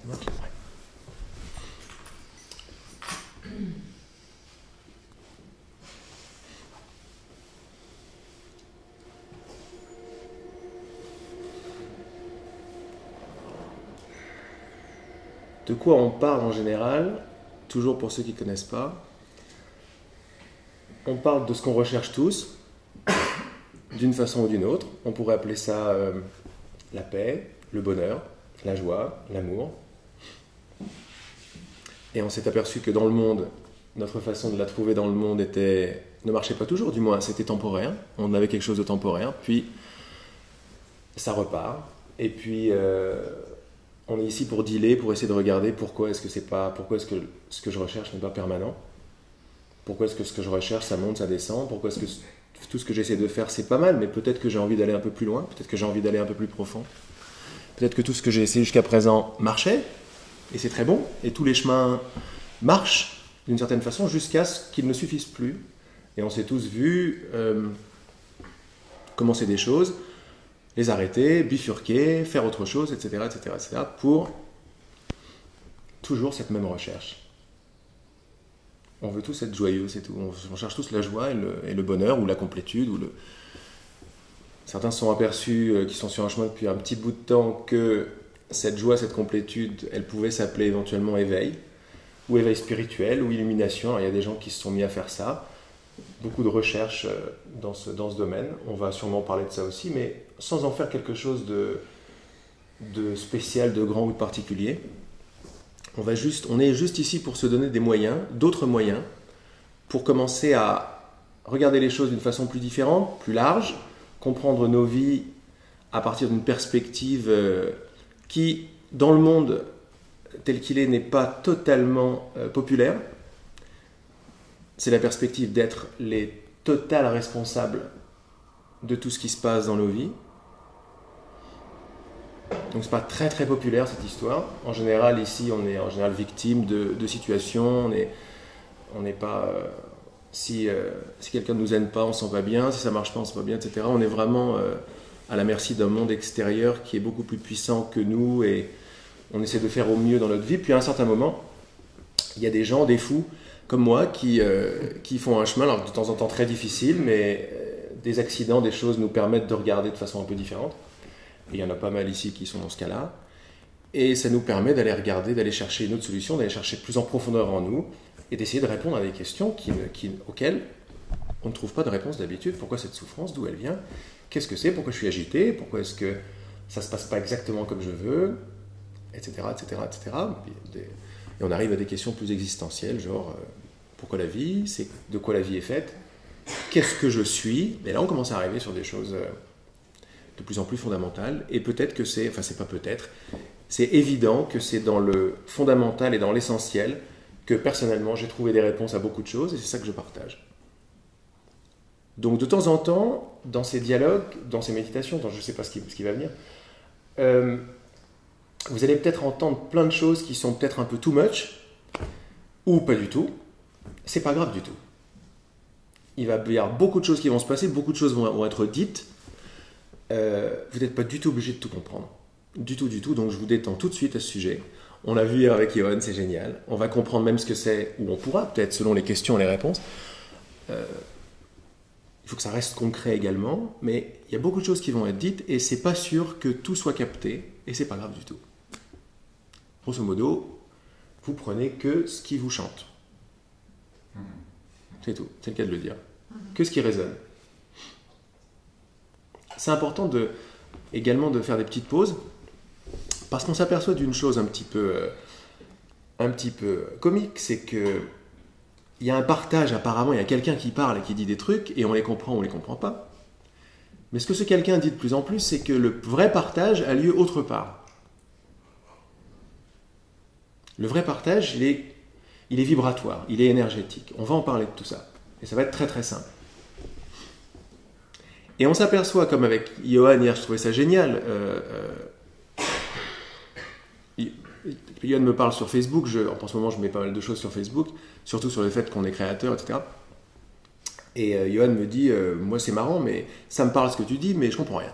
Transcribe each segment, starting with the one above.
Ouais. De quoi on parle en général, toujours pour ceux qui ne connaissent pas, on parle de ce qu'on recherche tous, d'une façon ou d'une autre. On pourrait appeler ça la paix, le bonheur, la joie, l'amour. Et on s'est aperçu que dans le monde, notre façon de la trouver dans le monde ne marchait pas toujours, du moins c'était temporaire. On avait quelque chose de temporaire, puis ça repart. Et puis on est ici pour dealer, pour essayer de regarder pourquoi est-ce que ce que je recherche n'est pas permanent. Pourquoi est-ce que ce que je recherche, ça monte, ça descend. Pourquoi est-ce que tout ce que j'essaie de faire, c'est pas mal, mais peut-être que j'ai envie d'aller un peu plus loin, peut-être que j'ai envie d'aller un peu plus profond. Peut-être que tout ce que j'ai essayé jusqu'à présent marchait, et c'est très bon, et tous les chemins marchent d'une certaine façon jusqu'à ce qu'ils ne suffisent plus. Et on s'est tous vus commencer des choses, les arrêter, bifurquer, faire autre chose, etc., etc., etc., pour toujours cette même recherche. On veut tous être joyeux, c'est tout. On cherche tous la joie et le bonheur, ou la complétude, ou le... Certains se sont aperçus, qui sont sur un chemin depuis un petit bout de temps, que cette joie, cette complétude, elle pouvait s'appeler éventuellement éveil, ou éveil spirituel, ou illumination. Alors, il y a des gens qui se sont mis à faire ça. Beaucoup de recherches dans ce domaine. On va sûrement parler de ça aussi, mais sans en faire quelque chose de spécial, de grand ou de particulier. On est juste ici pour se donner des moyens, d'autres moyens, pour commencer à regarder les choses d'une façon plus différente, plus large, comprendre nos vies à partir d'une perspective qui, dans le monde tel qu'il est, n'est pas totalement populaire. C'est la perspective d'être les total responsables de tout ce qui se passe dans nos vies. Donc c'est pas très très populaire cette histoire. En général ici on est en général victime de situations. On n'est pas si quelqu'un ne nous aime pas, on se sent pas bien. Si ça marche pas, on se sent pas bien, etc. On est vraiment à la merci d'un monde extérieur qui est beaucoup plus puissant que nous et on essaie de faire au mieux dans notre vie. Puis à un certain moment, il y a des gens, des fous comme moi qui font un chemin, alors de temps en temps très difficile, mais des accidents, des choses nous permettent de regarder de façon un peu différente. Et il y en a pas mal ici qui sont dans ce cas-là. Et ça nous permet d'aller regarder, d'aller chercher une autre solution, d'aller chercher plus en profondeur en nous et d'essayer de répondre à des questions auxquelles on ne trouve pas de réponse d'habitude. Pourquoi cette souffrance? D'où elle vient? Qu'est-ce que c'est? Pourquoi je suis agité? Pourquoi est-ce que ça ne se passe pas exactement comme je veux? Etc. etc., etc. Et on arrive à des questions plus existentielles, genre pourquoi la vie? C'est de quoi la vie est faite? Qu'est-ce que je suis? Et là, on commence à arriver sur des choses de plus en plus fondamentales. Et peut-être que c'est évident que c'est dans le fondamental et dans l'essentiel que personnellement, j'ai trouvé des réponses à beaucoup de choses et c'est ça que je partage. Donc de temps en temps, dans ces dialogues, dans ces méditations, je ne sais pas ce qui va venir, vous allez peut-être entendre plein de choses qui sont peut-être un peu too much, ou pas du tout. C'est pas grave du tout. Il va y avoir beaucoup de choses qui vont se passer, beaucoup de choses vont être dites. Vous n'êtes pas du tout obligé de tout comprendre. Du tout, donc je vous détends tout de suite à ce sujet. On l'a vu hier avec Johan, c'est génial. On va comprendre même ce que c'est, ou on pourra, peut-être selon les questions et les réponses. Il faut que ça reste concret également, mais il y a beaucoup de choses qui vont être dites, et c'est pas sûr que tout soit capté, et c'est pas grave du tout. Grosso modo, vous prenez que ce qui vous chante. C'est tout, c'est le cas de le dire. Que ce qui résonne. C'est important également de faire des petites pauses, parce qu'on s'aperçoit d'une chose un petit peu comique, c'est que il y a un partage apparemment, il y a quelqu'un qui parle et qui dit des trucs, et on les comprend ou on les comprend pas. Mais ce que ce quelqu'un dit de plus en plus, c'est que le vrai partage a lieu autre part. Le vrai partage, il est vibratoire, il est énergétique. On va en parler de tout ça. Et ça va être très très simple. Et on s'aperçoit, comme avec Johan hier, je trouvais ça génial. Johan me parle sur Facebook, en ce moment je mets pas mal de choses sur Facebook, surtout sur le fait qu'on est créateur, etc. Et Johan me dit, moi c'est marrant, mais ça me parle ce que tu dis, mais je comprends rien.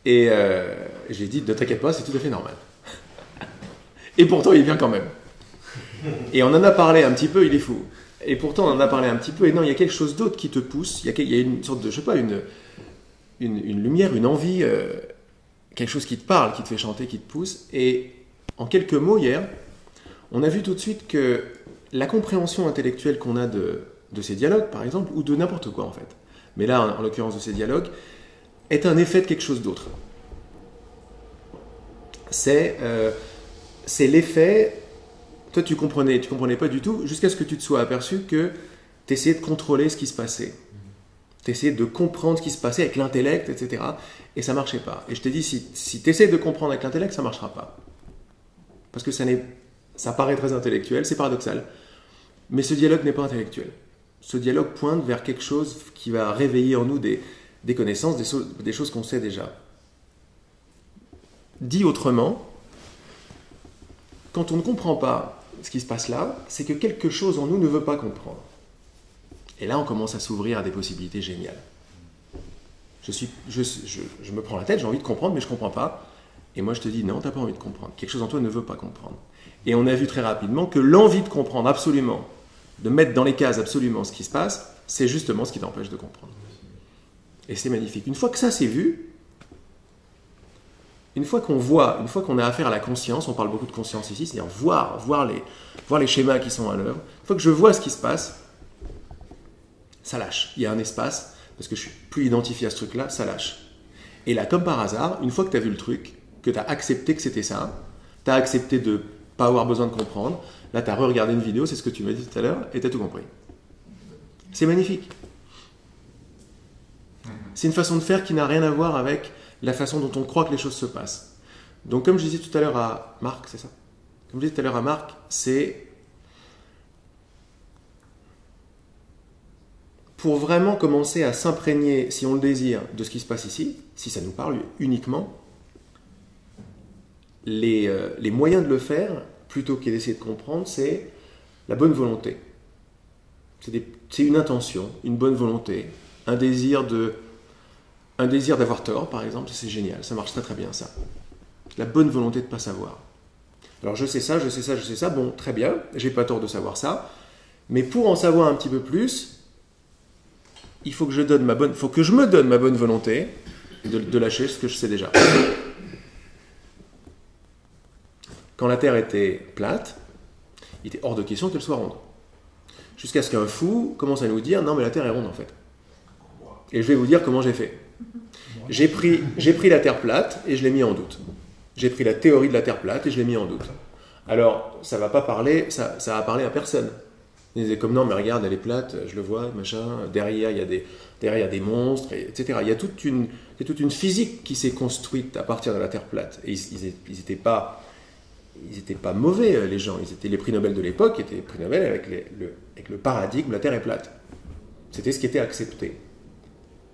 Et j'ai dit, ne t'inquiète pas, c'est tout à fait normal. Et pourtant, il vient quand même. Et on en a parlé un petit peu, il est fou. Et pourtant, on en a parlé un petit peu, et non, il y a quelque chose d'autre qui te pousse, il y a une sorte de, je sais pas, une lumière, une envie, quelque chose qui te parle, qui te fait chanter, qui te pousse. Et en quelques mots, hier, on a vu tout de suite que la compréhension intellectuelle qu'on a de ces dialogues, par exemple, ou de n'importe quoi en fait, mais là, en l'occurrence de ces dialogues, est un effet de quelque chose d'autre. C'est l'effet... Toi, tu comprenais pas du tout, jusqu'à ce que tu te sois aperçu que tu essayais de contrôler ce qui se passait. Tu essayais de comprendre ce qui se passait avec l'intellect, etc. Et ça marchait pas. Et je t'ai dit, si tu essaies de comprendre avec l'intellect, ça marchera pas. Parce que ça paraît très intellectuel, c'est paradoxal. Mais ce dialogue n'est pas intellectuel. Ce dialogue pointe vers quelque chose qui va réveiller en nous des connaissances, des choses qu'on sait déjà. Dit autrement, quand on ne comprend pas ce qui se passe là, c'est que quelque chose en nous ne veut pas comprendre. Et là, on commence à s'ouvrir à des possibilités géniales. Je me prends la tête, j'ai envie de comprendre, mais je ne comprends pas. Et moi, je te dis, non, tu n'as pas envie de comprendre. Quelque chose en toi ne veut pas comprendre. Et on a vu très rapidement que l'envie de comprendre absolument, de mettre dans les cases absolument ce qui se passe, c'est justement ce qui t'empêche de comprendre. Et c'est magnifique. Une fois que ça c'est vu, une fois qu'on a affaire à la conscience, on parle beaucoup de conscience ici, c'est-à-dire voir les schémas qui sont à l'œuvre, une fois que je vois ce qui se passe, ça lâche. Il y a un espace, parce que je suis plus identifié à ce truc-là, ça lâche. Et là, comme par hasard, une fois que tu as vu le truc, que tu as accepté que c'était ça, tu as accepté de ne pas avoir besoin de comprendre, là tu as re-regardé une vidéo, c'est ce que tu m'as dit tout à l'heure, et tu as tout compris. C'est magnifique. C'est une façon de faire qui n'a rien à voir avec la façon dont on croit que les choses se passent. Donc comme je disais tout à l'heure à Marc, c'est ça ? Comme je disais tout à l'heure à Marc, c'est pour vraiment commencer à s'imprégner, si on le désire, de ce qui se passe ici, si ça nous parle uniquement, les moyens de le faire, plutôt que d'essayer de comprendre, c'est la bonne volonté. C'est une intention, une bonne volonté, un désir d'avoir tort, par exemple, c'est génial, ça marche très très bien ça. La bonne volonté de ne pas savoir. Alors je sais ça, bon, très bien, j'ai pas tort de savoir ça, mais pour en savoir un petit peu plus, il faut que je me donne ma bonne volonté de lâcher ce que je sais déjà. Quand la Terre était plate, il était hors de question qu'elle soit ronde. Jusqu'à ce qu'un fou commence à nous dire « Non, mais la Terre est ronde en fait. » Et je vais vous dire comment j'ai fait. J'ai pris la Terre plate et je l'ai mis en doute. J'ai pris la théorie de la Terre plate et je l'ai mis en doute. Alors, ça va parler à personne. Ils disaient comme non, mais regarde, elle est plate, je le vois, machin. Derrière, il y a des monstres, etc. Il y a toute une physique qui s'est construite à partir de la Terre plate. Et ils n'étaient pas mauvais, les gens. Les prix Nobel de l'époque étaient les prix Nobel avec le paradigme, la Terre est plate. C'était ce qui était accepté.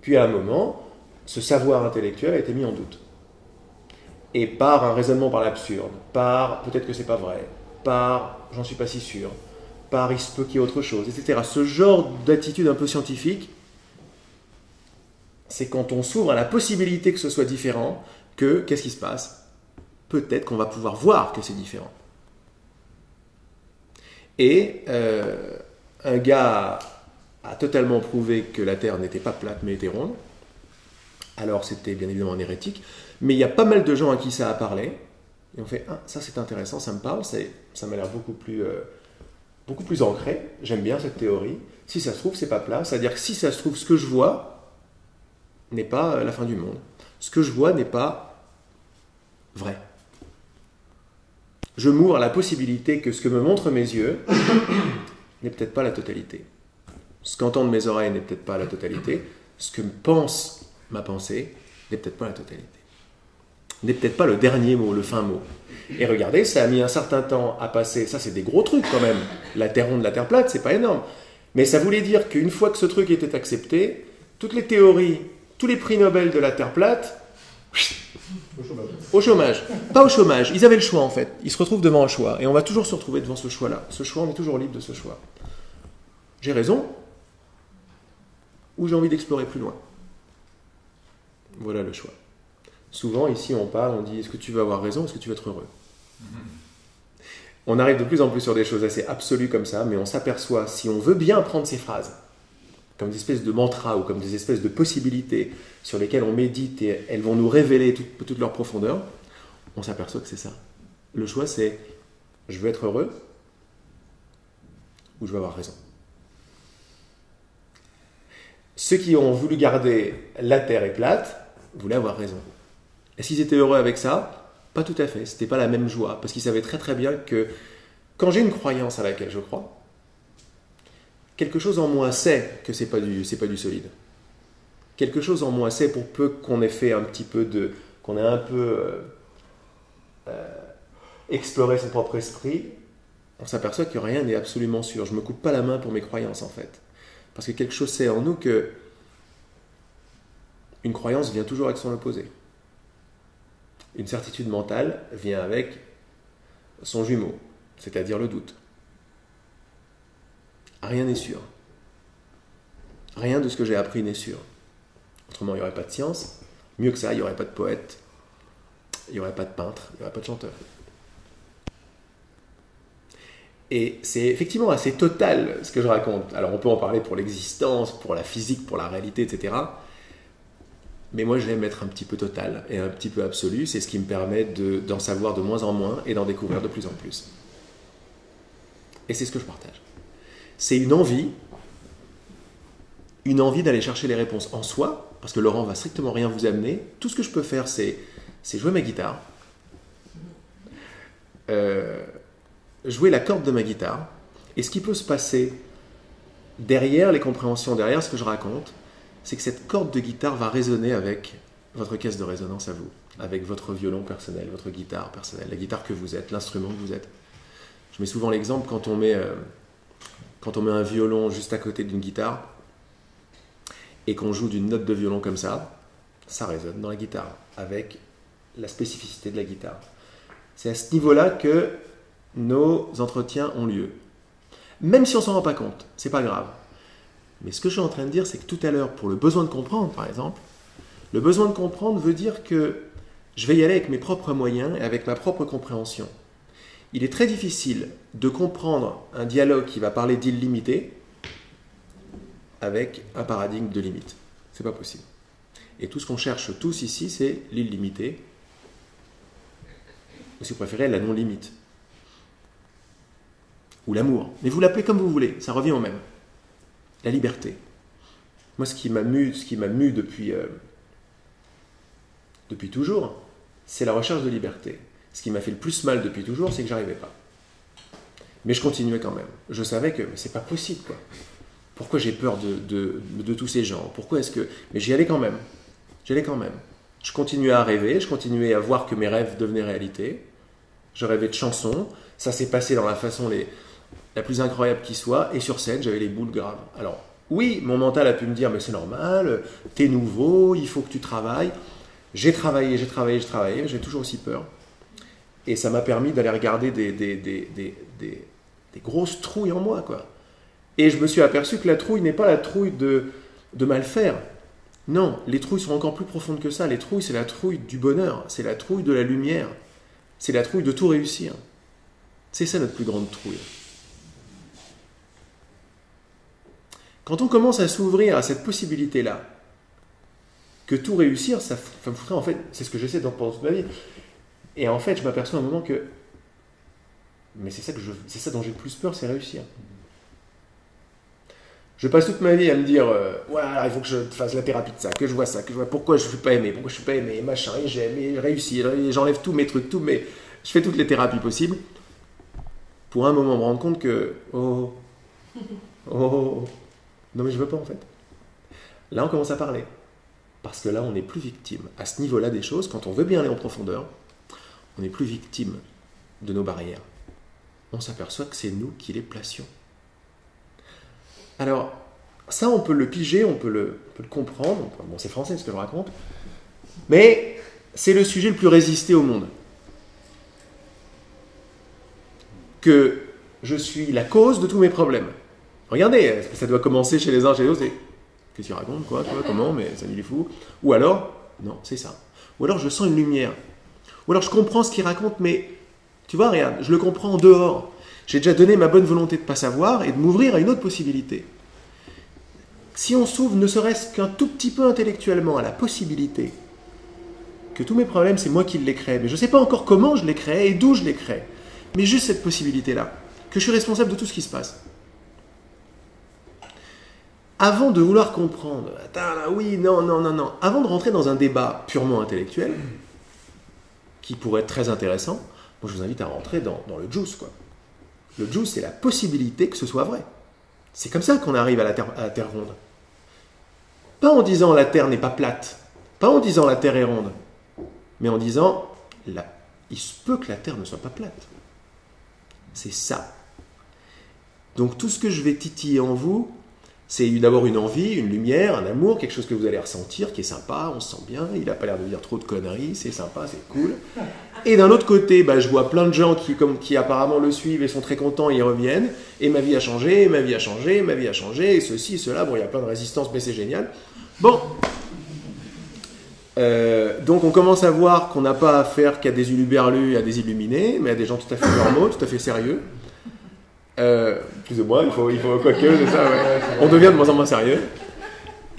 Puis à un moment, ce savoir intellectuel a été mis en doute. Et par un raisonnement par l'absurde, par peut-être que c'est pas vrai, par j'en suis pas si sûr, par il se peut qu'il y ait autre chose, etc. Ce genre d'attitude un peu scientifique, c'est quand on s'ouvre à la possibilité que ce soit différent, qu'est-ce qui se passe ? Peut-être qu'on va pouvoir voir que c'est différent. Et un gars a totalement prouvé que la Terre n'était pas plate mais était ronde. Alors c'était bien évidemment un hérétique, mais il y a pas mal de gens à qui ça a parlé, et on fait « Ah, ça c'est intéressant, ça me parle, ça m'a l'air beaucoup plus ancré, j'aime bien cette théorie. Si ça se trouve, c'est pas plat, c'est-à-dire que si ça se trouve, ce que je vois n'est pas la fin du monde. Ce que je vois n'est pas vrai. Je m'ouvre à la possibilité que ce que me montrent mes yeux n'est peut-être pas la totalité. Ce qu'entendent mes oreilles n'est peut-être pas la totalité. Ce que pense ma pensée n'est peut-être pas la totalité. N'est peut-être pas le dernier mot, le fin mot. Et regardez, ça a mis un certain temps à passer. Ça, c'est des gros trucs quand même. La Terre ronde, la Terre plate, c'est pas énorme. Mais ça voulait dire qu'une fois que ce truc était accepté, toutes les théories, tous les prix Nobel de la Terre plate, au chômage. Pas au chômage. Ils avaient le choix en fait. Ils se retrouvent devant un choix. Et on va toujours se retrouver devant ce choix-là. Ce choix, on est toujours libre de ce choix. J'ai raison ou j'ai envie d'explorer plus loin. Voilà le choix. Souvent, ici, on parle, on dit, est-ce que tu veux avoir raison, est-ce que tu veux être heureux ? On arrive de plus en plus sur des choses assez absolues comme ça, mais on s'aperçoit, si on veut bien prendre ces phrases, comme des espèces de mantras ou comme des espèces de possibilités sur lesquelles on médite et elles vont nous révéler toute leur profondeur, on s'aperçoit que c'est ça. Le choix, c'est je veux être heureux ou je veux avoir raison. Ceux qui ont voulu garder la terre est plate voulaient avoir raison. Est-ce qu'ils étaient heureux avec ça? Pas tout à fait. C'était pas la même joie parce qu'ils savaient très très bien que quand j'ai une croyance à laquelle je crois, quelque chose en moi sait que c'est pas du solide. Quelque chose en moi sait, pour peu qu'on ait fait un petit peu qu'on ait un peu exploré son propre esprit, on s'aperçoit que rien n'est absolument sûr. Je me coupe pas la main pour mes croyances en fait. Parce que quelque chose sait en nous que une croyance vient toujours avec son opposé. Une certitude mentale vient avec son jumeau, c'est-à-dire le doute. Rien n'est sûr. Rien de ce que j'ai appris n'est sûr. Autrement, il n'y aurait pas de science. Mieux que ça, il n'y aurait pas de poète, il n'y aurait pas de peintre, il n'y aurait pas de chanteur. Et c'est effectivement assez total ce que je raconte. Alors on peut en parler pour l'existence, pour la physique, pour la réalité, etc. Mais moi j'aime être un petit peu total et un petit peu absolu. C'est ce qui me permet d'en savoir de moins en moins et d'en découvrir de plus en plus. Et c'est ce que je partage. C'est une envie d'aller chercher les réponses en soi, parce que Laurent va strictement rien vous amener. Tout ce que je peux faire, c'est jouer ma guitare, jouer la corde de ma guitare, et ce qui peut se passer derrière les compréhensions, derrière ce que je raconte, c'est que cette corde de guitare va résonner avec votre caisse de résonance à vous, avec votre violon personnel, votre guitare personnelle, la guitare que vous êtes, l'instrument que vous êtes. Je mets souvent l'exemple quand on met un violon juste à côté d'une guitare et qu'on joue d'une note de violon comme ça résonne dans la guitare, avec la spécificité de la guitare. C'est à ce niveau-là que nos entretiens ont lieu. Même si on ne s'en rend pas compte, c'est pas grave. Mais ce que je suis en train de dire, c'est que tout à l'heure, pour le besoin de comprendre, par exemple, le besoin de comprendre veut dire que je vais y aller avec mes propres moyens et avec ma propre compréhension. Il est très difficile de comprendre un dialogue qui va parler d'illimité avec un paradigme de limite. C'est pas possible. Et tout ce qu'on cherche tous ici, c'est l'illimité, ou si vous préférez, la non-limite. Ou l'amour. Mais vous l'appelez comme vous voulez, ça revient au même. La liberté. Moi, ce qui m'a mu depuis toujours, c'est la recherche de liberté. Ce qui m'a fait le plus mal depuis toujours, c'est que j'arrivais pas. Mais je continuais quand même. Je savais que c'est pas possible, quoi. Pourquoi j'ai peur de tous ces gens? Pourquoi est-ce que... Mais j'y allais quand même. Je continuais à rêver, je continuais à voir que mes rêves devenaient réalité. Je rêvais de chansons. Ça s'est passé dans la façon la plus incroyable qui soit. Et sur scène, j'avais les boules graves. Alors, oui, mon mental a pu me dire, mais c'est normal, t'es nouveau, il faut que tu travailles. J'ai travaillé, j'ai toujours aussi peur. Et ça m'a permis d'aller regarder des grosses trouilles en moi, quoi. Et je me suis aperçu que la trouille n'est pas la trouille de mal faire. Non, les trouilles sont encore plus profondes que ça. Les trouilles, c'est la trouille du bonheur, c'est la trouille de la lumière, c'est la trouille de tout réussir. C'est ça notre plus grande trouille. Quand on commence à s'ouvrir à cette possibilité-là, que tout réussir, ça me ferait, en fait, c'est ce que j'essaie d'en penser toute ma vie. Et en fait, je m'aperçois à un moment que, mais c'est ça dont j'ai le plus peur, c'est réussir. Je passe toute ma vie à me dire, voilà, il faut que je fasse la thérapie de ça, que je vois ça, que je vois pourquoi je ne suis pas aimé, machin, et j'aime, et je réussis, et j'enlève tous mes trucs, je fais toutes les thérapies possibles, pour un moment me rendre compte que, non mais je veux pas en fait. Là on commence à parler, parce que là on n'est plus victime. À ce niveau-là des choses, quand on veut bien aller en profondeur, on n'est plus victime de nos barrières. On s'aperçoit que c'est nous qui les placions. Alors, ça, on peut le piger, on peut le comprendre. Bon, c'est français ce que je raconte. Mais c'est le sujet le plus résisté au monde. Que je suis la cause de tous mes problèmes. Regardez, ça doit commencer chez les uns, chez les autres. Qu'est-ce qu'il raconte, quoi, comment, mais ça il est fou. Ou alors, non, c'est ça. Ou alors je sens une lumière. Ou alors je comprends ce qu'il raconte, mais Tu vois, regarde, je le comprends en dehors. J'ai déjà donné ma bonne volonté de ne pas savoir et de m'ouvrir à une autre possibilité. Si on s'ouvre ne serait-ce qu'un tout petit peu intellectuellement à la possibilité que tous mes problèmes, c'est moi qui les crée, mais je ne sais pas encore comment je les crée et d'où je les crée, mais juste cette possibilité-là, que je suis responsable de tout ce qui se passe. Avant de vouloir comprendre, attends, là, oui, non, avant de rentrer dans un débat purement intellectuel, qui pourrait être très intéressant, moi je vous invite à rentrer dans le juice, quoi. Le juice, c'est la possibilité que ce soit vrai. C'est comme ça qu'on arrive à la terre ronde. Pas en disant la terre n'est pas plate, pas en disant la terre est ronde, mais en disant il se peut que la terre ne soit pas plate. C'est ça. Donc tout ce que je vais titiller en vous, c'est d'abord une envie, une lumière, un amour, quelque chose que vous allez ressentir, qui est sympa, on se sent bien, il n'a pas l'air de dire trop de conneries, c'est sympa, c'est cool. Et d'un autre côté, je vois plein de gens qui apparemment le suivent et sont très contents et ils reviennent, et ma vie a changé, ma vie a changé, ma vie a changé, et ceci, cela, bon, il y a plein de résistances, mais c'est génial. Bon. Donc on commence à voir qu'on n'a pas affaire qu'à des uluberlus et à des illuminés, mais à des gens tout à fait normaux, tout à fait sérieux. Plus ou moins, il faut quoique, c'est ça, ouais. On devient de moins en moins sérieux.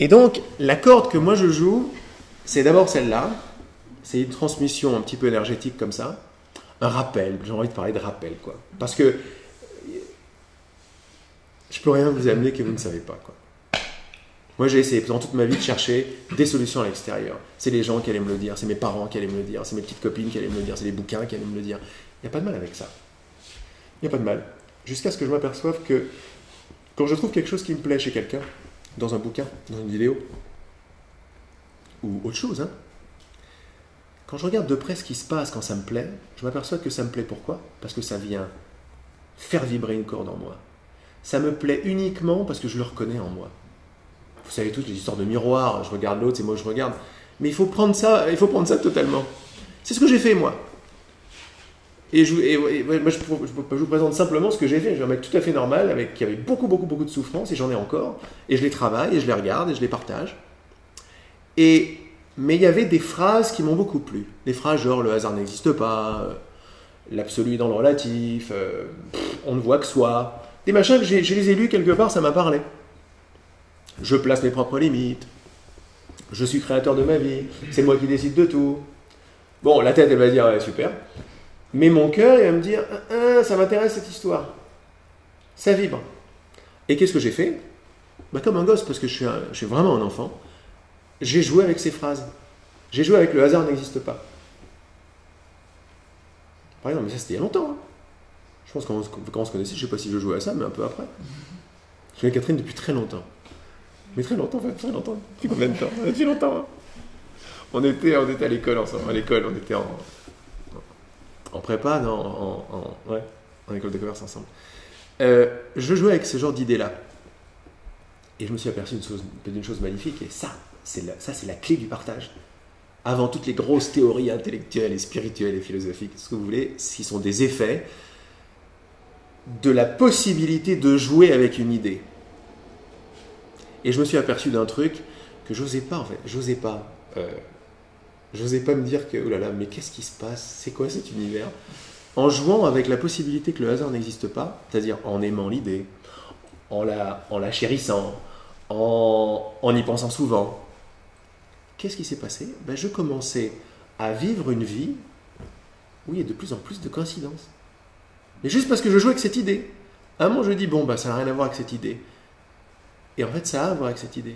Et donc, la corde que moi je joue, c'est d'abord celle-là. C'est une transmission un petit peu énergétique comme ça. Un rappel, j'ai envie de parler de rappel, quoi. Parce que je peux rien vous amener que vous ne savez pas, quoi. Moi j'ai essayé pendant toute ma vie de chercher des solutions à l'extérieur. C'est les gens qui allaient me le dire, c'est mes parents qui allaient me le dire, c'est mes petites copines qui allaient me le dire, c'est les bouquins qui allaient me le dire. Il n'y a pas de mal avec ça. Il n'y a pas de mal. Jusqu'à ce que je m'aperçoive que quand je trouve quelque chose qui me plaît chez quelqu'un, dans un bouquin, dans une vidéo, ou autre chose, hein, quand je regarde de près ce qui se passe quand ça me plaît, je m'aperçois que ça me plaît pourquoi ? Parce que ça vient faire vibrer une corde en moi. Ça me plaît uniquement parce que je le reconnais en moi. Vous savez toutes les histoires de miroir, je regarde l'autre, c'est moi je regarde. Mais il faut prendre ça totalement. C'est ce que j'ai fait moi. Et moi, je vous présente simplement ce que j'ai fait. Je suis un mec tout à fait normal, qui avait beaucoup de souffrance, et j'en ai encore. Et je les travaille, et je les regarde, et je les partage. Mais il y avait des phrases qui m'ont beaucoup plu. Des phrases genre « le hasard n'existe pas »,« l'absolu dans le relatif »,« on ne voit que soi ». Des machins que je les ai lus quelque part, ça m'a parlé. Je place mes propres limites. Je suis créateur de ma vie. C'est moi qui décide de tout. Bon, la tête, elle va dire ouais, « super ». Mais mon cœur, il va me dire ça m'intéresse cette histoire. Ça vibre. Et qu'est-ce que j'ai fait ? Comme un gosse, parce que je suis vraiment un enfant, j'ai joué avec ces phrases. J'ai joué avec le hasard n'existe pas. Par exemple, mais ça c'était il y a longtemps. Hein. Je pense qu'on se connaissait, je ne sais pas si je jouais à ça, mais un peu après. Je connais Catherine depuis très longtemps. Mais très longtemps, très longtemps. Depuis combien de temps ? Depuis longtemps. Hein. On était à l'école ensemble. À l'école, on était en prépa, non, en école de commerce ensemble. Je jouais avec ce genre d'idées-là. Et je me suis aperçu d'une chose magnifique, et ça, c'est la clé du partage. Avant toutes les grosses théories intellectuelles et spirituelles et philosophiques, ce que vous voulez, ce sont des effets de la possibilité de jouer avec une idée. Et je me suis aperçu d'un truc que j'osais pas, en fait. J'osais pas me dire que, oh là là, mais qu'est-ce qui se passe ? C'est quoi cet univers ? En jouant avec la possibilité que le hasard n'existe pas, c'est-à-dire en aimant l'idée, en la chérissant, en y pensant souvent, qu'est-ce qui s'est passé ? Je commençais à vivre une vie où il y a de plus en plus de coïncidences. Mais juste parce que je joue avec cette idée. À un moment, je dis, ça n'a rien à voir avec cette idée. Et en fait, ça a à voir avec cette idée.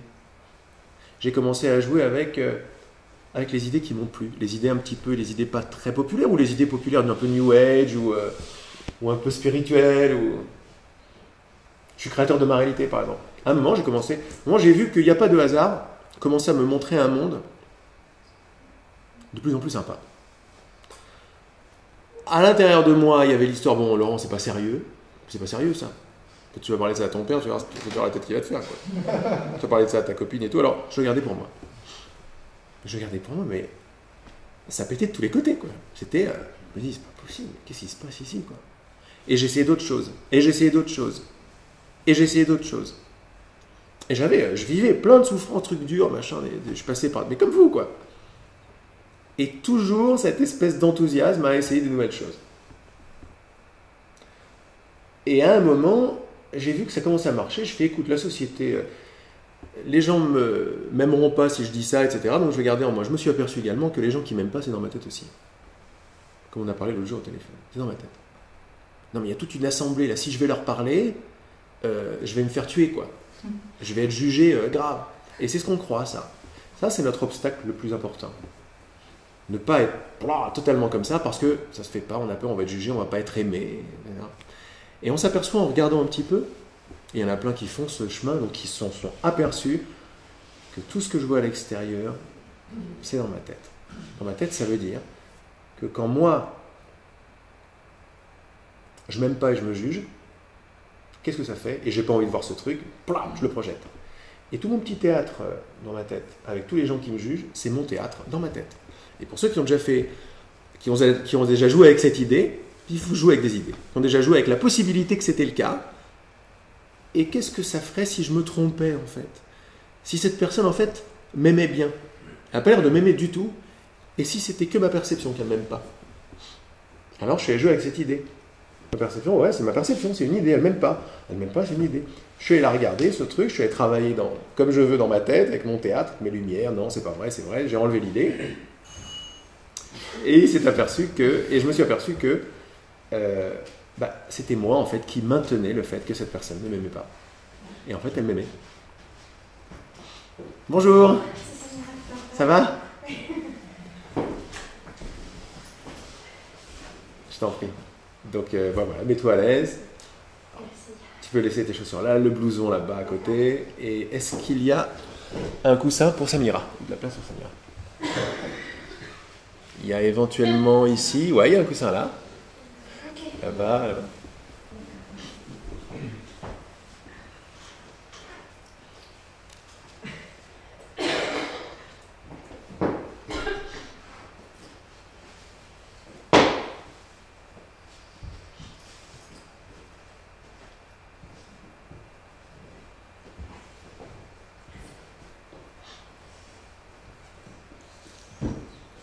J'ai commencé à jouer avec les idées qui m'ont plu. Les idées un petit peu, les idées pas très populaires, ou les idées populaires d'un peu New Age, ou un peu spirituelles. Je suis créateur de ma réalité, par exemple. À un moment, j'ai vu qu'il n'y a pas de hasard, commencer à me montrer un monde de plus en plus sympa. À l'intérieur de moi, il y avait l'histoire, Laurent, c'est pas sérieux. C'est pas sérieux, ça. Quand tu vas parler de ça à ton père, tu vas voir la tête qu'il va te faire. Quoi. Tu vas parler de ça à ta copine et tout. Alors, je regardais pour moi. Mais ça pétait de tous les côtés, quoi. C'était, je me dis, c'est pas possible, qu'est-ce qui se passe ici, quoi. Et j'essayais d'autres choses. Et je vivais plein de souffrances, trucs durs, machin, je passais par, mais comme vous, quoi. Et toujours cette espèce d'enthousiasme à essayer de nouvelles choses. Et à un moment, j'ai vu que ça commençait à marcher. Je fais, écoute, la société, les gens ne m'aimeront pas si je dis ça, etc. Donc je vais garder en moi. Je me suis aperçu également que les gens qui m'aiment pas, c'est dans ma tête aussi. Comme on a parlé l'autre jour au téléphone. C'est dans ma tête. Non, mais il y a toute une assemblée, là. Si je vais leur parler, je vais me faire tuer, quoi. Je vais être jugé grave. Et c'est ce qu'on croit, ça. Ça, c'est notre obstacle le plus important. Ne pas être totalement comme ça, parce que ça se fait pas, on a peur, on va être jugé, on va pas être aimé. Etc. Et on s'aperçoit en regardant un petit peu, et il y en a plein qui font ce chemin, donc qui sont aperçus que tout ce que je vois à l'extérieur, c'est dans ma tête. Dans ma tête, ça veut dire que quand moi, je m'aime pas et je me juge, qu'est-ce que ça fait? Et j'ai pas envie de voir ce truc, je le projette. Et tout mon petit théâtre dans ma tête, avec tous les gens qui me jugent, c'est mon théâtre dans ma tête. Et pour ceux qui ont déjà fait, qui ont déjà joué avec cette idée, il faut jouer avec des idées. Qui ont déjà joué avec la possibilité que c'était le cas. Et qu'est-ce que ça ferait si je me trompais, en fait? Si cette personne, en fait, m'aimait bien. Elle n'a pas l'air de m'aimer du tout. Et si c'était que ma perception qu'elle ne m'aime pas? Alors je suis allé jouer avec cette idée. Ma perception, ouais, c'est ma perception, c'est une idée, elle ne m'aime pas. Elle ne m'aime pas, c'est une idée. Je suis allé la regarder, ce truc, je suis allé travailler comme je veux dans ma tête, avec mon théâtre, mes lumières. Non, c'est pas vrai, c'est vrai. J'ai enlevé l'idée. Et il s'est aperçu que, et je me suis aperçu que c'était moi en fait qui maintenais le fait que cette personne ne m'aimait pas. Et en fait, elle m'aimait. Bonjour. Ça va? Je t'en prie. Donc voilà, mets-toi à l'aise. Tu peux laisser tes chaussures là, le blouson là-bas à côté. Et est-ce qu'il y a un coussin pour Samira? De la place pour Samira. Il y a éventuellement ici, ouais, il y a un coussin là. Là-bas, là-bas.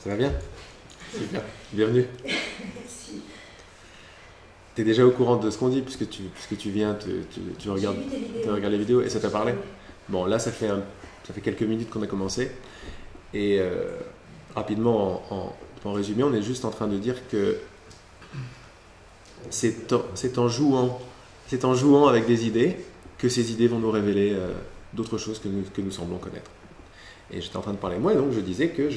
Ça va bien? Super, bienvenue. Merci. Tu es déjà au courant de ce qu'on dit, puisque tu viens, tu regardes les vidéos et ça t'a parlé? Bon, là, ça fait quelques minutes qu'on a commencé. Et rapidement, en résumé, on est juste en train de dire que c'est en jouant avec des idées que ces idées vont nous révéler d'autres choses que nous semblons connaître. Et j'étais en train de parler moi, et donc je disais que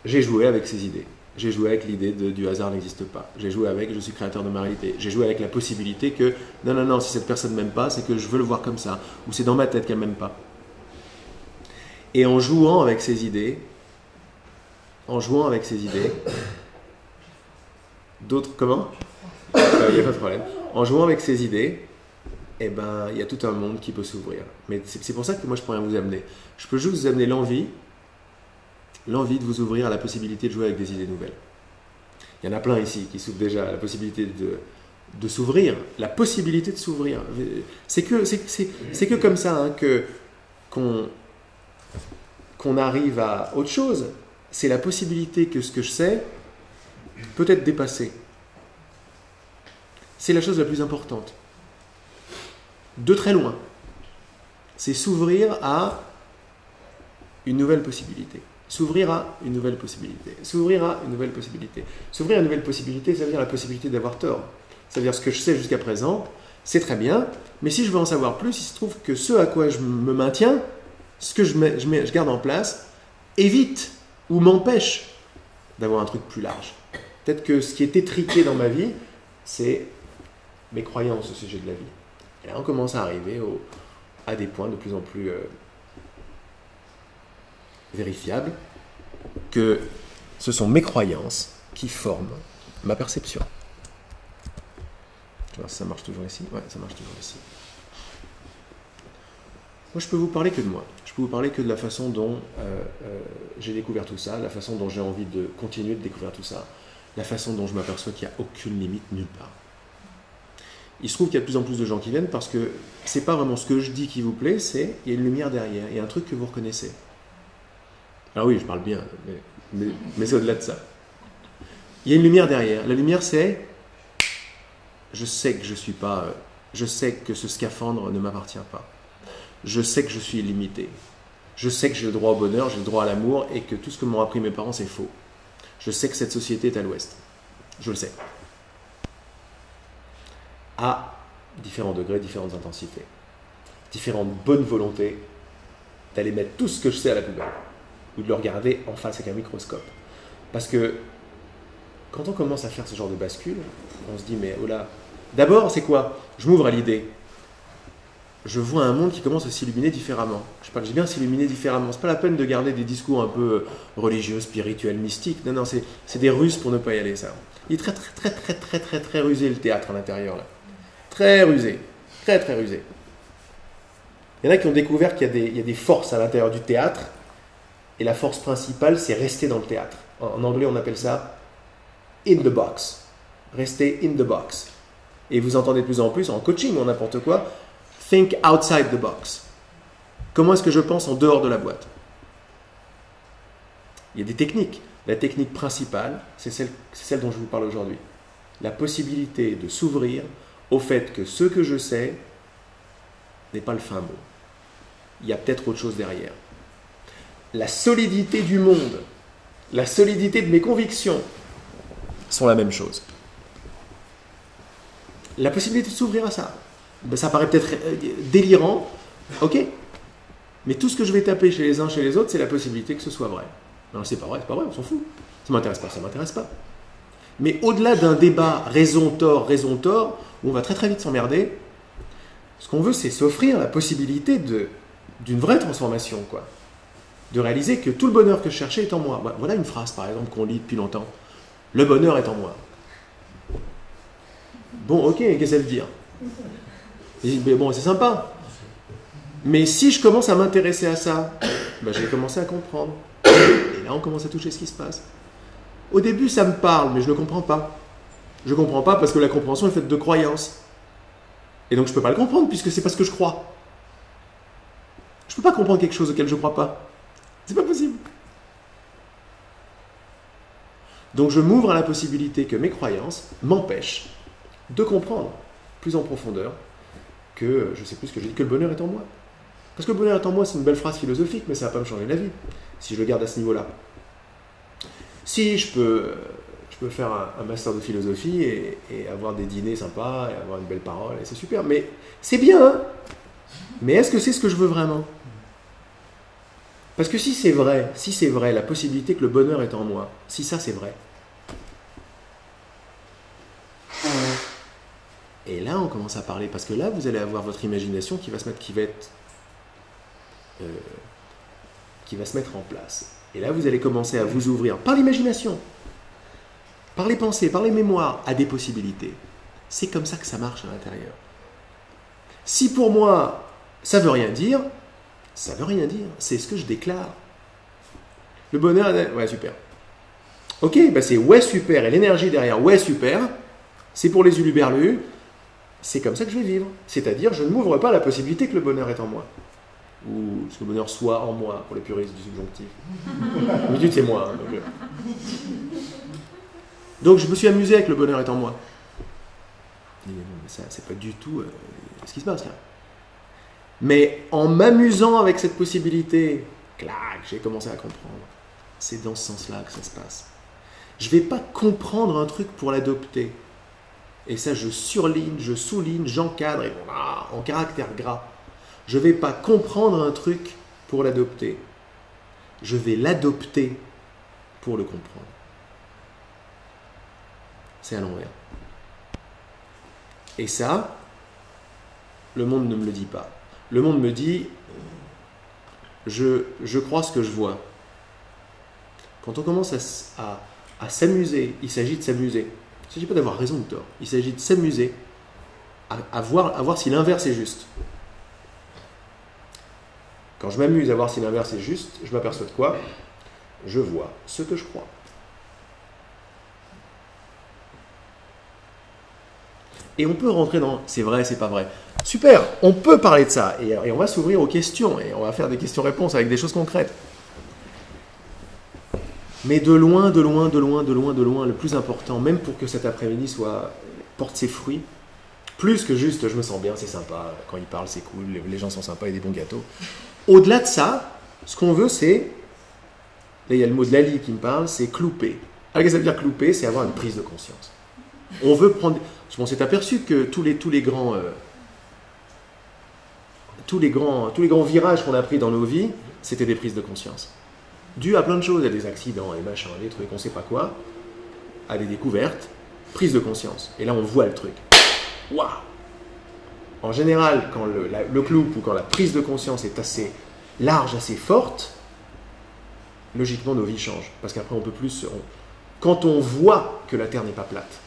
j'ai joué avec ces idées. J'ai joué avec l'idée du hasard n'existe pas. J'ai joué avec je suis créateur de ma réalité. J'ai joué avec la possibilité que non, si cette personne ne m'aime pas, c'est que je veux le voir comme ça. Ou c'est dans ma tête qu'elle ne m'aime pas. Et en jouant avec ces idées, d'autres, comment? Il n'y a pas de problème. En jouant avec ces idées, eh ben, il y a tout un monde qui peut s'ouvrir. Mais c'est pour ça que moi, je ne peux rien vous amener. Je peux juste vous amener l'envie de vous ouvrir à la possibilité de jouer avec des idées nouvelles. Il y en a plein ici qui s'ouvrent déjà à la possibilité de s'ouvrir, la possibilité de s'ouvrir. C'est que comme ça hein, qu'on arrive à autre chose. C'est la possibilité que ce que je sais peut être dépassé. C'est la chose la plus importante. De très loin. C'est s'ouvrir à une nouvelle possibilité. S'ouvrir à une nouvelle possibilité. S'ouvrir à une nouvelle possibilité. S'ouvrir à une nouvelle possibilité, ça veut dire la possibilité d'avoir tort. Ça veut dire ce que je sais jusqu'à présent, c'est très bien, mais si je veux en savoir plus, il se trouve que ce à quoi je me maintiens, ce que je garde en place, évite ou m'empêche d'avoir un truc plus large. Peut-être que ce qui est étriqué dans ma vie, c'est mes croyances au sujet de la vie. Et là, on commence à arriver à des points de plus en plus vérifiables que ce sont mes croyances qui forment ma perception. Tu vois, ça marche toujours ici? Ouais, ça marche toujours ici. Moi, je peux vous parler que de moi. Je peux vous parler que de la façon dont j'ai découvert tout ça, la façon dont j'ai envie de continuer de découvrir tout ça, la façon dont je m'aperçois qu'il n'y a aucune limite nulle part. Il se trouve qu'il y a de plus en plus de gens qui viennent parce que c'est pas vraiment ce que je dis qui vous plaît, c'est il y a une lumière derrière, il y a un truc que vous reconnaissez. Alors oui, je parle bien, mais c'est au-delà de ça. Il y a une lumière derrière. La lumière, c'est je sais que je suis pas, je sais que ce scaphandre ne m'appartient pas. Je sais que je suis illimité. Je sais que j'ai le droit au bonheur, j'ai le droit à l'amour et que tout ce que m'ont appris mes parents, c'est faux. Je sais que cette société est à l'ouest. Je le sais. À différents degrés, différentes intensités. Différentes bonnes volontés d'aller mettre tout ce que je sais à la poubelle. Ou de le regarder en face avec un microscope. Parce que quand on commence à faire ce genre de bascule, on se dit, mais oh là, d'abord, c'est quoi? Je m'ouvre à l'idée. Je vois un monde qui commence à s'illuminer différemment. Je parle bien s'illuminer différemment. C'est pas la peine de garder des discours un peu religieux, spirituels, mystiques. Non, non, c'est des ruses pour ne pas y aller, ça. Il est très rusé, le théâtre à l'intérieur, là. Très rusé. Très rusé. Il y en a qui ont découvert qu'il y a des forces à l'intérieur du théâtre, et la force principale, c'est rester dans le théâtre. En anglais, on appelle ça in the box. Rester in the box. Et vous entendez de plus en plus, en coaching ou n'importe quoi, think outside the box. Comment est-ce que je pense en dehors de la boîte? Il y a des techniques. La technique principale, c'est celle dont je vous parle aujourd'hui. La possibilité de s'ouvrir au fait que ce que je sais n'est pas le fin mot. Il y a peut-être autre chose derrière. La solidité du monde, la solidité de mes convictions sont la même chose. La possibilité de s'ouvrir à ça. Ben, ça paraît peut-être délirant, ok, mais tout ce que je vais taper chez les uns, chez les autres, c'est la possibilité que ce soit vrai. Non, c'est pas vrai, on s'en fout. Ça m'intéresse pas. Mais au-delà d'un débat raison-tort, où on va très vite s'emmerder, ce qu'on veut, c'est s'offrir la possibilité d'une vraie transformation, quoi. De réaliser que tout le bonheur que je cherchais est en moi. Voilà une phrase, par exemple, qu'on lit depuis longtemps. Le bonheur est en moi. Bon, ok, qu'est-ce que ça veut dire? Mais bon, c'est sympa. Mais si je commence à m'intéresser à ça, ben, je vais commencer à comprendre. Et là, on commence à toucher ce qui se passe. Au début, ça me parle, mais je ne comprends pas. Je ne comprends pas parce que la compréhension est faite de croyances. Et donc, je ne peux pas le comprendre puisque c'est parce que je crois. Je ne peux pas comprendre quelque chose auquel je ne crois pas. C'est pas possible. Donc, je m'ouvre à la possibilité que mes croyances m'empêchent de comprendre plus en profondeur que, je sais plus ce que j'ai dit, que le bonheur est en moi. Parce que le bonheur est en moi, c'est une belle phrase philosophique, mais ça ne va pas me changer la vie, si je le garde à ce niveau-là. Si je peux faire un master de philosophie et avoir des dîners sympas, et avoir une belle parole, et c'est super, mais c'est bien, hein. Mais est-ce que c'est ce que je veux vraiment? Parce que si c'est vrai, la possibilité que le bonheur est en moi, si ça c'est vrai, et là, on commence à parler, parce que là, vous allez avoir votre imagination qui va se mettre en place. Et là, vous allez commencer à vous ouvrir par l'imagination, par les pensées, par les mémoires, à des possibilités. C'est comme ça que ça marche à l'intérieur. Si pour moi, ça veut rien dire, ça veut rien dire. C'est ce que je déclare. Le bonheur, ouais, super. Ok, bah c'est ouais, super, et l'énergie derrière ouais, super, c'est pour les uluberlus. C'est comme ça que je vais vivre. C'est-à-dire, je ne m'ouvre pas à la possibilité que le bonheur est en moi. Ou que le bonheur soit en moi, pour les puristes du subjonctif. Mais c'est moi. Hein, donc, je me suis amusé avec le bonheur est en moi. Mais ça, c'est pas du tout ce qui se passe là. Mais en m'amusant avec cette possibilité, clac, j'ai commencé à comprendre. C'est dans ce sens-là que ça se passe. Je ne vais pas comprendre un truc pour l'adopter. Et ça, je surligne, je souligne, j'encadre, et en caractère gras. Je ne vais pas comprendre un truc pour l'adopter. Je vais l'adopter pour le comprendre. C'est à l'envers. Et ça, le monde ne me le dit pas. Le monde me dit, je crois ce que je vois. Quand on commence à s'amuser, il s'agit de s'amuser. Il ne s'agit pas d'avoir raison ou tort. Il s'agit de s'amuser à voir si l'inverse est juste. Quand je m'amuse à voir si l'inverse est juste, je m'aperçois de quoi? Je vois ce que je crois. Et on peut rentrer dans c'est vrai, c'est pas vrai. Super, on peut parler de ça. Et on va s'ouvrir aux questions. Et on va faire des questions-réponses avec des choses concrètes. Mais de loin, le plus important, même pour que cet après-midi porte ses fruits, Plus que juste je me sens bien, c'est sympa, quand il parle c'est cool, les gens sont sympas, il y a des bons gâteaux. Au-delà de ça, ce qu'on veut c'est, là il y a le mot de Lali qui me parle, c'est clouper. Alors qu'est-ce que ça veut dire clouper? C'est avoir une prise de conscience. On veut prendre... On s'est aperçu que tous les grands virages qu'on a pris dans nos vies, c'était des prises de conscience. Dû à plein de choses, à des accidents, des machins, des trucs, on ne sait pas quoi, à des découvertes, prise de conscience. Et là, on voit le truc. Waouh! En général, quand le clou ou quand la prise de conscience est assez large, assez forte, logiquement, nos vies changent. Parce qu'après, on peut plus... Quand on voit que la Terre n'est pas plate,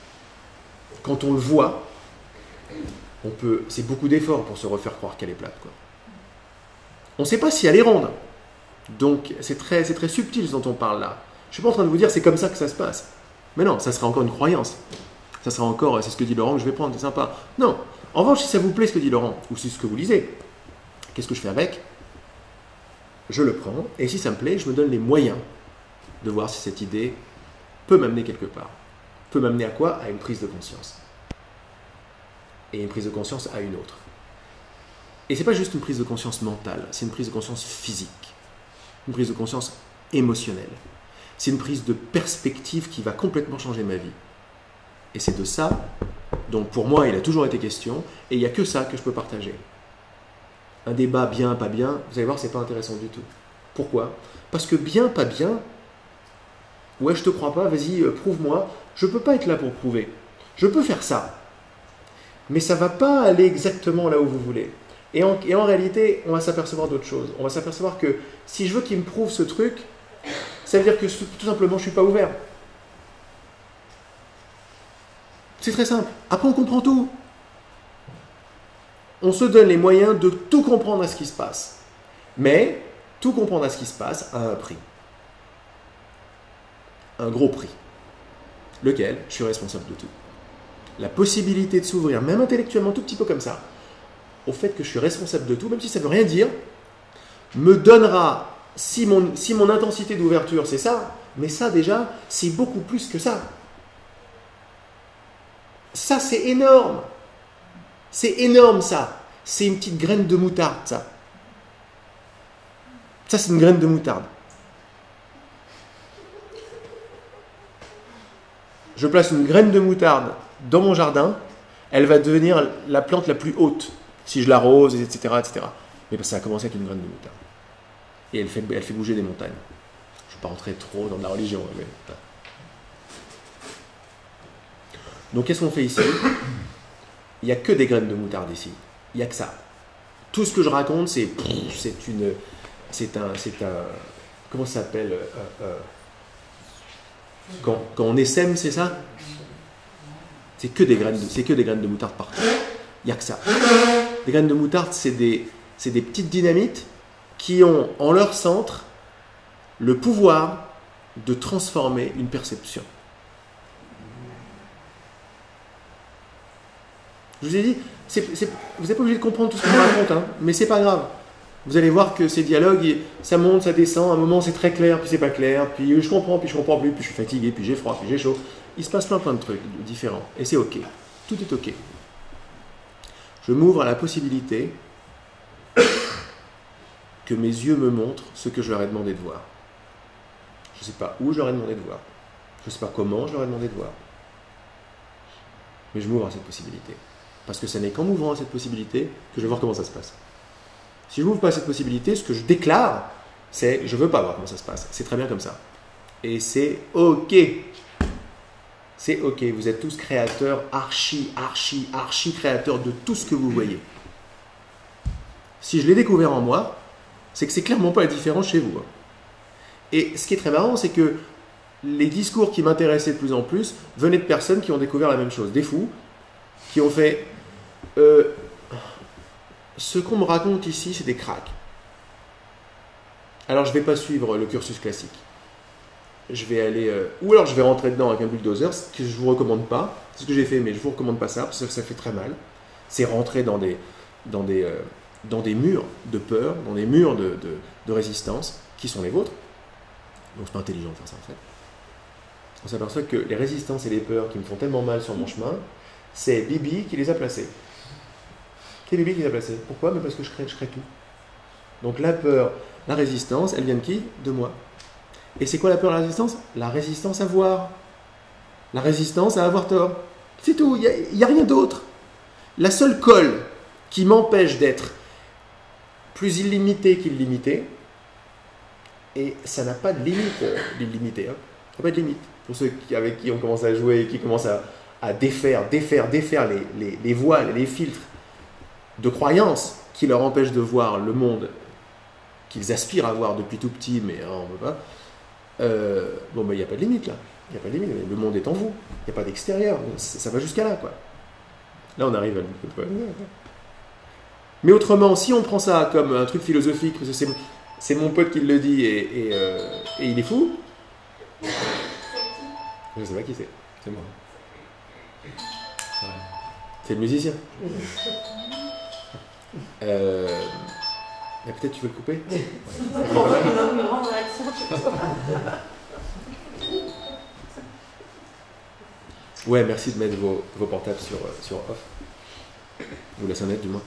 quand on le voit, c'est beaucoup d'efforts pour se refaire croire qu'elle est plate, quoi. On ne sait pas si elle est ronde. Donc, c'est très subtil ce dont on parle là. Je ne suis pas en train de vous dire c'est comme ça que ça se passe. Mais non, ça sera encore une croyance. Ça sera encore, c'est ce que dit Laurent que je vais prendre, c'est sympa. Non. En revanche, si ça vous plaît ce que dit Laurent, ou si c'est ce que vous lisez, qu'est-ce que je fais avec? Je le prends, et si ça me plaît, je me donne les moyens de voir si cette idée peut m'amener quelque part. Peut m'amener à quoi? À une prise de conscience. Et une prise de conscience à une autre. Et ce n'est pas juste une prise de conscience mentale, c'est une prise de conscience physique. Une prise de conscience émotionnelle. C'est une prise de perspective qui va complètement changer ma vie. Et c'est de ça dont pour moi il a toujours été question, et il n'y a que ça que je peux partager. Un débat bien, pas bien, vous allez voir, c'est pas intéressant du tout. Pourquoi? Parce que bien, pas bien, ouais, je te crois pas, vas-y, prouve-moi. Je peux pas être là pour prouver. Je peux faire ça. Mais ça va pas aller exactement là où vous voulez. Et en réalité, on va s'apercevoir d'autre chose. On va s'apercevoir que si je veux qu'il me prouve ce truc, ça veut dire que tout simplement, je ne suis pas ouvert. C'est très simple. Après, on comprend tout. On se donne les moyens de tout comprendre à ce qui se passe. Mais tout comprendre à ce qui se passe a un prix. Un gros prix. Lequel? Je suis responsable de tout. La possibilité de s'ouvrir, même intellectuellement, tout petit peu comme ça, au fait que je suis responsable de tout, même si ça ne veut rien dire, me donnera, si mon intensité d'ouverture c'est ça, mais ça déjà, c'est beaucoup plus que ça. Ça c'est énorme. C'est énorme ça. C'est une petite graine de moutarde ça. Ça c'est une graine de moutarde. Je place une graine de moutarde dans mon jardin, elle va devenir la plante la plus haute. Si je l'arrose, etc., etc. Mais ça a commencé avec une graine de moutarde. Et elle fait bouger des montagnes. Je ne vais pas rentrer trop dans la religion. Mais... Donc qu'est-ce qu'on fait ici? Il n'y a que des graines de moutarde ici. Il n'y a que ça. Tout ce que je raconte, c'est un... Comment ça s'appelle quand on essaime, c'est ça? C'est que des graines de moutarde partout. Il n'y a que ça. Les graines de moutarde, c'est des petites dynamites qui ont en leur centre le pouvoir de transformer une perception. Je vous ai dit, vous n'êtes pas obligé de comprendre tout ce que je raconte, hein, mais c'est pas grave. Vous allez voir que ces dialogues, ça monte, ça descend, à un moment c'est très clair, puis c'est pas clair, puis je comprends plus, puis je suis fatigué, puis j'ai froid, puis j'ai chaud. Il se passe plein de trucs différents, et c'est ok. Tout est ok. Je m'ouvre à la possibilité que mes yeux me montrent ce que je leur ai demandé de voir. Je ne sais pas où je leur ai demandé de voir. Je ne sais pas comment je leur ai demandé de voir. Mais je m'ouvre à cette possibilité. Parce que ce n'est qu'en m'ouvrant à cette possibilité que je vais voir comment ça se passe. Si je ne m'ouvre pas à cette possibilité, ce que je déclare, c'est je ne veux pas voir comment ça se passe. C'est très bien comme ça. Et c'est ok. C'est ok. Vous êtes tous créateurs, archi créateurs de tout ce que vous voyez. Si je l'ai découvert en moi, c'est que c'est clairement pas la différence chez vous. Et ce qui est très marrant, c'est que les discours qui m'intéressaient de plus en plus venaient de personnes qui ont découvert la même chose. Des fous qui ont fait ce qu'on me raconte ici, c'est des cracks. Alors je ne vais pas suivre le cursus classique. Je vais aller, ou alors je vais rentrer dedans avec un bulldozer, ce que je ne vous recommande pas. C'est ce que j'ai fait, mais je ne vous recommande pas ça, parce que ça fait très mal. C'est rentrer dans des murs de peur, dans des murs de résistance, qui sont les vôtres. Donc c'est pas intelligent de faire ça en fait. On s'aperçoit que les résistances et les peurs qui me font tellement mal sur mon chemin, c'est Bibi qui les a placés. C'est Bibi qui les a placés. Pourquoi? Mais parce que je crée tout. Donc la peur, la résistance, elle vient de qui? De moi. Et c'est quoi la peur et la résistance? La résistance à voir. La résistance à avoir tort. C'est tout, il n'y a rien d'autre. La seule colle qui m'empêche d'être plus illimité qu'illimité, et ça n'a pas de limite, l'illimité. Hein. Ça n'a pas de limite. Pour ceux avec qui on commence à jouer et qui commencent à défaire les voiles et les filtres de croyances qui leur empêchent de voir le monde qu'ils aspirent à voir depuis tout petit, mais on ne peut pas. Il n'y a pas de limite là. Il n'y a pas de limite. Le monde est en vous. Il n'y a pas d'extérieur. Ça va jusqu'à là, quoi. Là, on arrive à mais autrement, si on prend ça comme un truc philosophique, parce que c'est mon pote qui le dit et il est fou. Je ne sais pas qui c'est. C'est moi. Ouais. C'est le musicien. Peut-être tu veux le couper. Ouais, merci de mettre vos portables sur off. Ou la sonnette du moins.